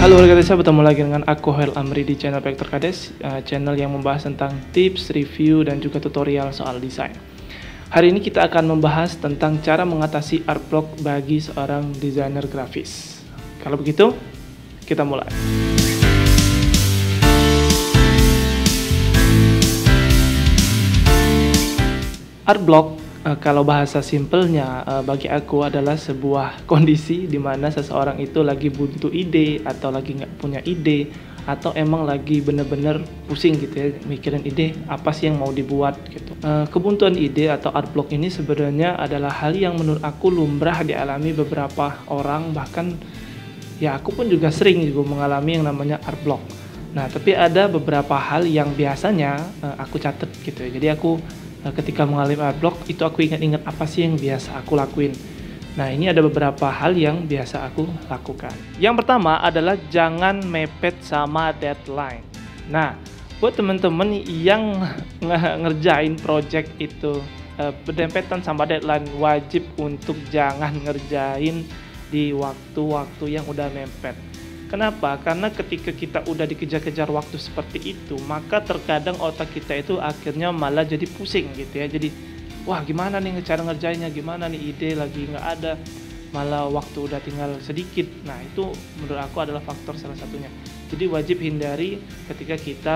Halo warga desa, bertemu lagi dengan aku Hoel Amri di channel Vector Kades, channel yang membahas tentang tips, review, dan juga tutorial soal desain. Hari ini kita akan membahas tentang cara mengatasi art block bagi seorang desainer grafis. Kalau begitu, kita mulai. Art block, kalau bahasa simpelnya bagi aku adalah sebuah kondisi di mana seseorang itu lagi buntu ide atau lagi nggak punya ide atau emang lagi bener-bener pusing gitu ya, mikirin ide apa sih yang mau dibuat gitu. Kebuntuan ide atau art block ini sebenarnya adalah hal yang menurut aku lumrah dialami beberapa orang, bahkan ya aku pun juga sering juga mengalami yang namanya art block. Nah, tapi ada beberapa hal yang biasanya aku catat gitu ya. Jadi aku ketika mengalami art block itu aku ingat-ingat apa sih yang biasa aku lakuin. Nah, ini ada beberapa hal yang biasa aku lakukan. Yang pertama adalah jangan mepet sama deadline. Nah, buat teman-teman yang ngerjain project itu berdempetan sama deadline, wajib untuk jangan ngerjain di waktu-waktu yang udah mepet. Kenapa? Karena ketika kita udah dikejar-kejar waktu seperti itu, maka terkadang otak kita itu akhirnya malah jadi pusing gitu ya. Jadi, wah gimana nih cara ngerjainnya, gimana nih ide lagi nggak ada, malah waktu udah tinggal sedikit. Nah, itu menurut aku adalah faktor salah satunya. Jadi wajib hindari ketika kita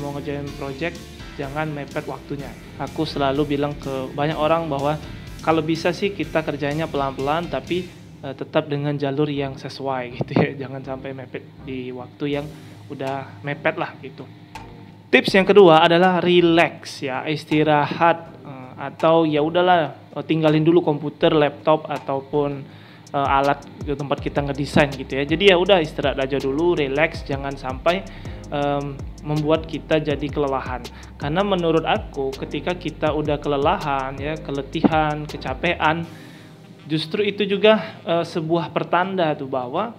mau ngerjain project, jangan mepet waktunya. Aku selalu bilang ke banyak orang bahwa kalau bisa sih kita kerjanya pelan-pelan, tapi tetap dengan jalur yang sesuai gitu ya, jangan sampai mepet di waktu yang udah mepet lah gitu. Tips yang kedua adalah relax ya, istirahat, atau ya udahlah tinggalin dulu komputer, laptop ataupun alat di tempat kita ngedesain gitu ya. Jadi ya udah istirahat aja dulu, relax, jangan sampai membuat kita jadi kelelahan. Karena menurut aku ketika kita udah kelelahan ya, keletihan, kecapean, justru itu juga sebuah pertanda tuh bahwa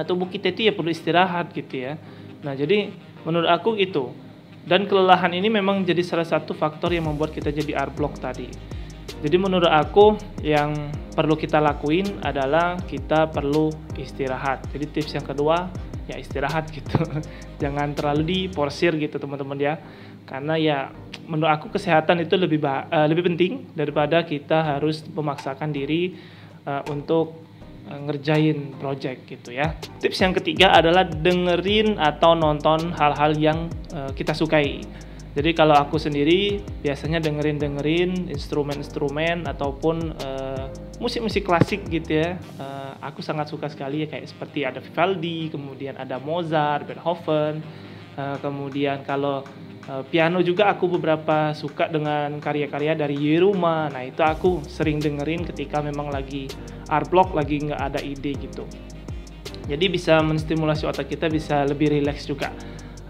tubuh kita itu ya perlu istirahat gitu ya. Nah, jadi menurut aku itu. Dan kelelahan ini memang jadi salah satu faktor yang membuat kita jadi art block tadi. Jadi menurut aku yang perlu kita lakuin adalah kita perlu istirahat. Jadi tips yang kedua ya istirahat gitu. Jangan terlalu diporsir gitu teman-teman ya. Karena ya menurut aku kesehatan itu lebih penting daripada kita harus memaksakan diri untuk ngerjain project gitu ya. Tips yang ketiga adalah dengerin atau nonton hal-hal yang kita sukai. Jadi kalau aku sendiri biasanya dengerin instrumen-instrumen ataupun musik-musik klasik gitu ya. Aku sangat suka sekali ya, kayak seperti ada Vivaldi, kemudian ada Mozart, Beethoven, kemudian kalau piano juga aku beberapa suka dengan karya-karya dari Yeruma. Nah, itu aku sering dengerin ketika memang lagi art block, lagi nggak ada ide gitu. Jadi bisa menstimulasi otak kita, bisa lebih rileks juga.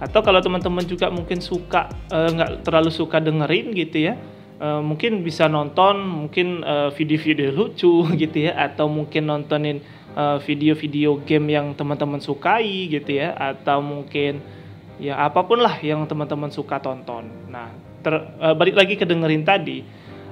Atau kalau teman-teman juga mungkin suka nggak terlalu suka dengerin gitu ya, mungkin bisa nonton mungkin video-video lucu gitu ya, atau mungkin nontonin video-video game yang teman-teman sukai gitu ya, atau mungkin ya apapun lah yang teman-teman suka tonton. Nah, balik lagi ke dengerin tadi,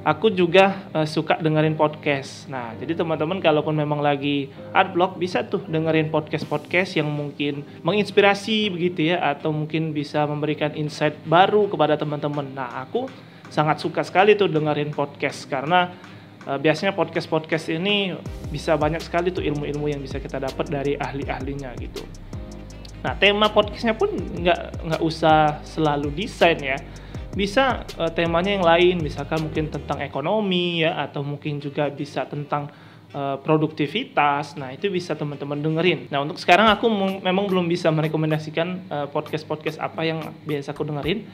aku juga suka dengerin podcast. Nah, jadi teman-teman kalaupun memang lagi art block, bisa tuh dengerin podcast-podcast yang mungkin menginspirasi begitu ya, atau mungkin bisa memberikan insight baru kepada teman-teman. Nah, aku sangat suka sekali tuh dengerin podcast, karena biasanya podcast-podcast ini bisa banyak sekali tuh ilmu-ilmu yang bisa kita dapat dari ahli-ahlinya gitu. Nah, tema podcastnya pun nggak usah selalu desain ya. Bisa temanya yang lain, misalkan mungkin tentang ekonomi ya, atau mungkin juga bisa tentang produktivitas. Nah, itu bisa teman-teman dengerin. Nah, untuk sekarang aku memang belum bisa merekomendasikan podcast-podcast apa yang biasa aku dengerin,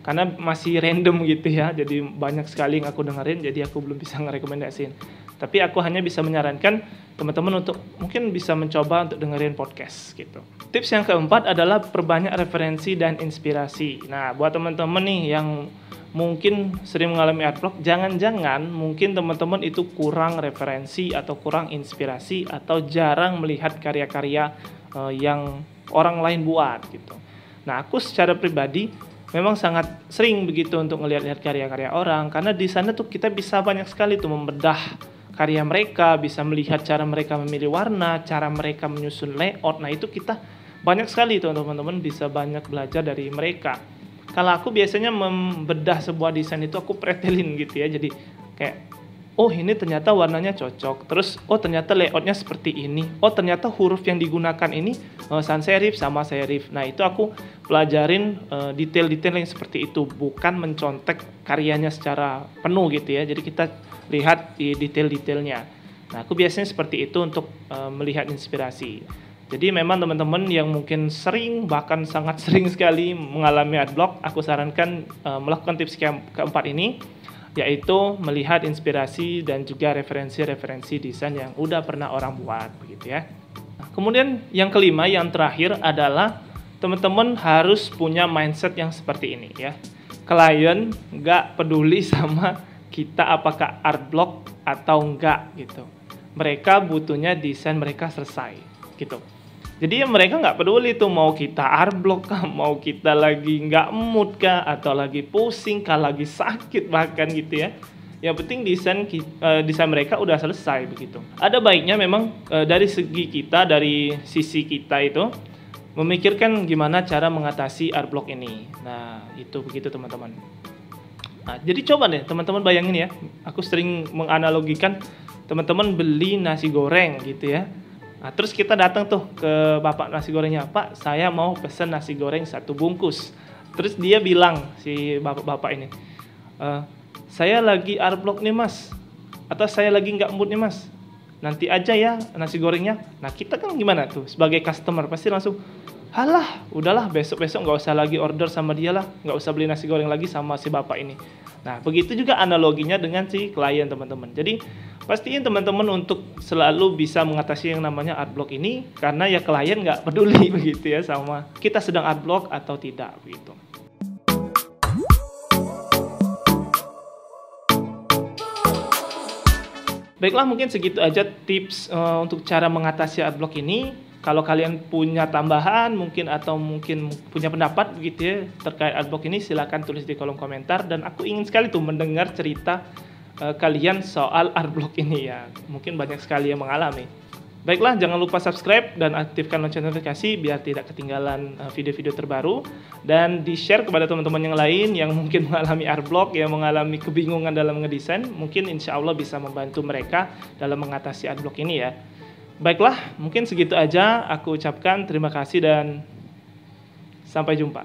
karena masih random gitu ya. Jadi banyak sekali yang aku dengerin, jadi aku belum bisa ngerekomendasiin. Tapi aku hanya bisa menyarankan teman-teman untuk mungkin bisa mencoba untuk dengerin podcast gitu. Tips yang keempat adalah perbanyak referensi dan inspirasi. Nah, buat teman-teman nih yang mungkin sering mengalami art block, jangan-jangan mungkin teman-teman itu kurang referensi atau kurang inspirasi atau jarang melihat karya-karya yang orang lain buat gitu. Nah, aku secara pribadi memang sangat sering begitu untuk ngelihat-lihat karya-karya orang, karena di sana tuh kita bisa banyak sekali tuh membedah karya mereka, bisa melihat cara mereka memilih warna, cara mereka menyusun layout. Nah, itu kita banyak sekali tuh teman-teman, bisa banyak belajar dari mereka. Kalau aku biasanya membedah sebuah desain itu aku pretelin gitu ya. Jadi kayak, oh ini ternyata warnanya cocok. Terus, oh ternyata layoutnya seperti ini. Oh ternyata huruf yang digunakan ini sans serif sama serif. Nah itu aku pelajarin detail-detail yang seperti itu. Bukan mencontek karyanya secara penuh gitu ya. Jadi kita lihat di detail-detailnya. Nah aku biasanya seperti itu untuk melihat inspirasi. Jadi memang teman-teman yang mungkin sering, bahkan sangat sering sekali mengalami art block, aku sarankan melakukan tips keempat ini, yaitu melihat inspirasi dan juga referensi-referensi desain yang udah pernah orang buat, begitu ya. Nah, kemudian yang kelima, yang terakhir adalah teman-teman harus punya mindset yang seperti ini ya. Klien nggak peduli sama kita apakah art block atau enggak gitu. Mereka butuhnya desain mereka selesai gitu. Jadi ya mereka nggak peduli tuh mau kita art block kah, mau kita lagi nggak mood kah, atau lagi pusing kah, lagi sakit bahkan gitu ya. Yang penting desain mereka udah selesai begitu. Ada baiknya memang dari segi kita, dari sisi kita itu memikirkan gimana cara mengatasi art block ini. Nah itu begitu teman-teman. Nah, jadi coba deh teman-teman bayangin ya. Aku sering menganalogikan teman-teman beli nasi goreng gitu ya. Nah, terus kita datang tuh ke bapak nasi gorengnya, Pak, saya mau pesen nasi goreng 1 bungkus. Terus dia bilang, si bapak-bapak ini, saya lagi art block nih mas, atau saya lagi nggak mood nih mas, nanti aja ya nasi gorengnya. Nah kita kan gimana tuh, sebagai customer pasti langsung, halah, udahlah besok-besok nggak usah lagi order sama dia lah, nggak usah beli nasi goreng lagi sama si bapak ini. Nah begitu juga analoginya dengan si klien teman-teman. Jadi pastiin teman-teman untuk selalu bisa mengatasi yang namanya art block ini, karena ya klien nggak peduli begitu ya sama kita sedang art block atau tidak begitu. Baiklah, mungkin segitu aja tips untuk cara mengatasi art block ini. Kalau kalian punya tambahan mungkin atau mungkin punya pendapat begitu ya terkait art block ini, silakan tulis di kolom komentar, dan aku ingin sekali tuh mendengar cerita kalian soal art block ini ya. Mungkin banyak sekali yang mengalami. Baiklah, jangan lupa subscribe dan aktifkan lonceng notifikasi biar tidak ketinggalan video-video terbaru, dan di-share kepada teman-teman yang lain yang mungkin mengalami art block, yang mengalami kebingungan dalam ngedesain. Mungkin insya Allah bisa membantu mereka dalam mengatasi art block ini ya. Baiklah, mungkin segitu aja aku ucapkan terima kasih dan sampai jumpa.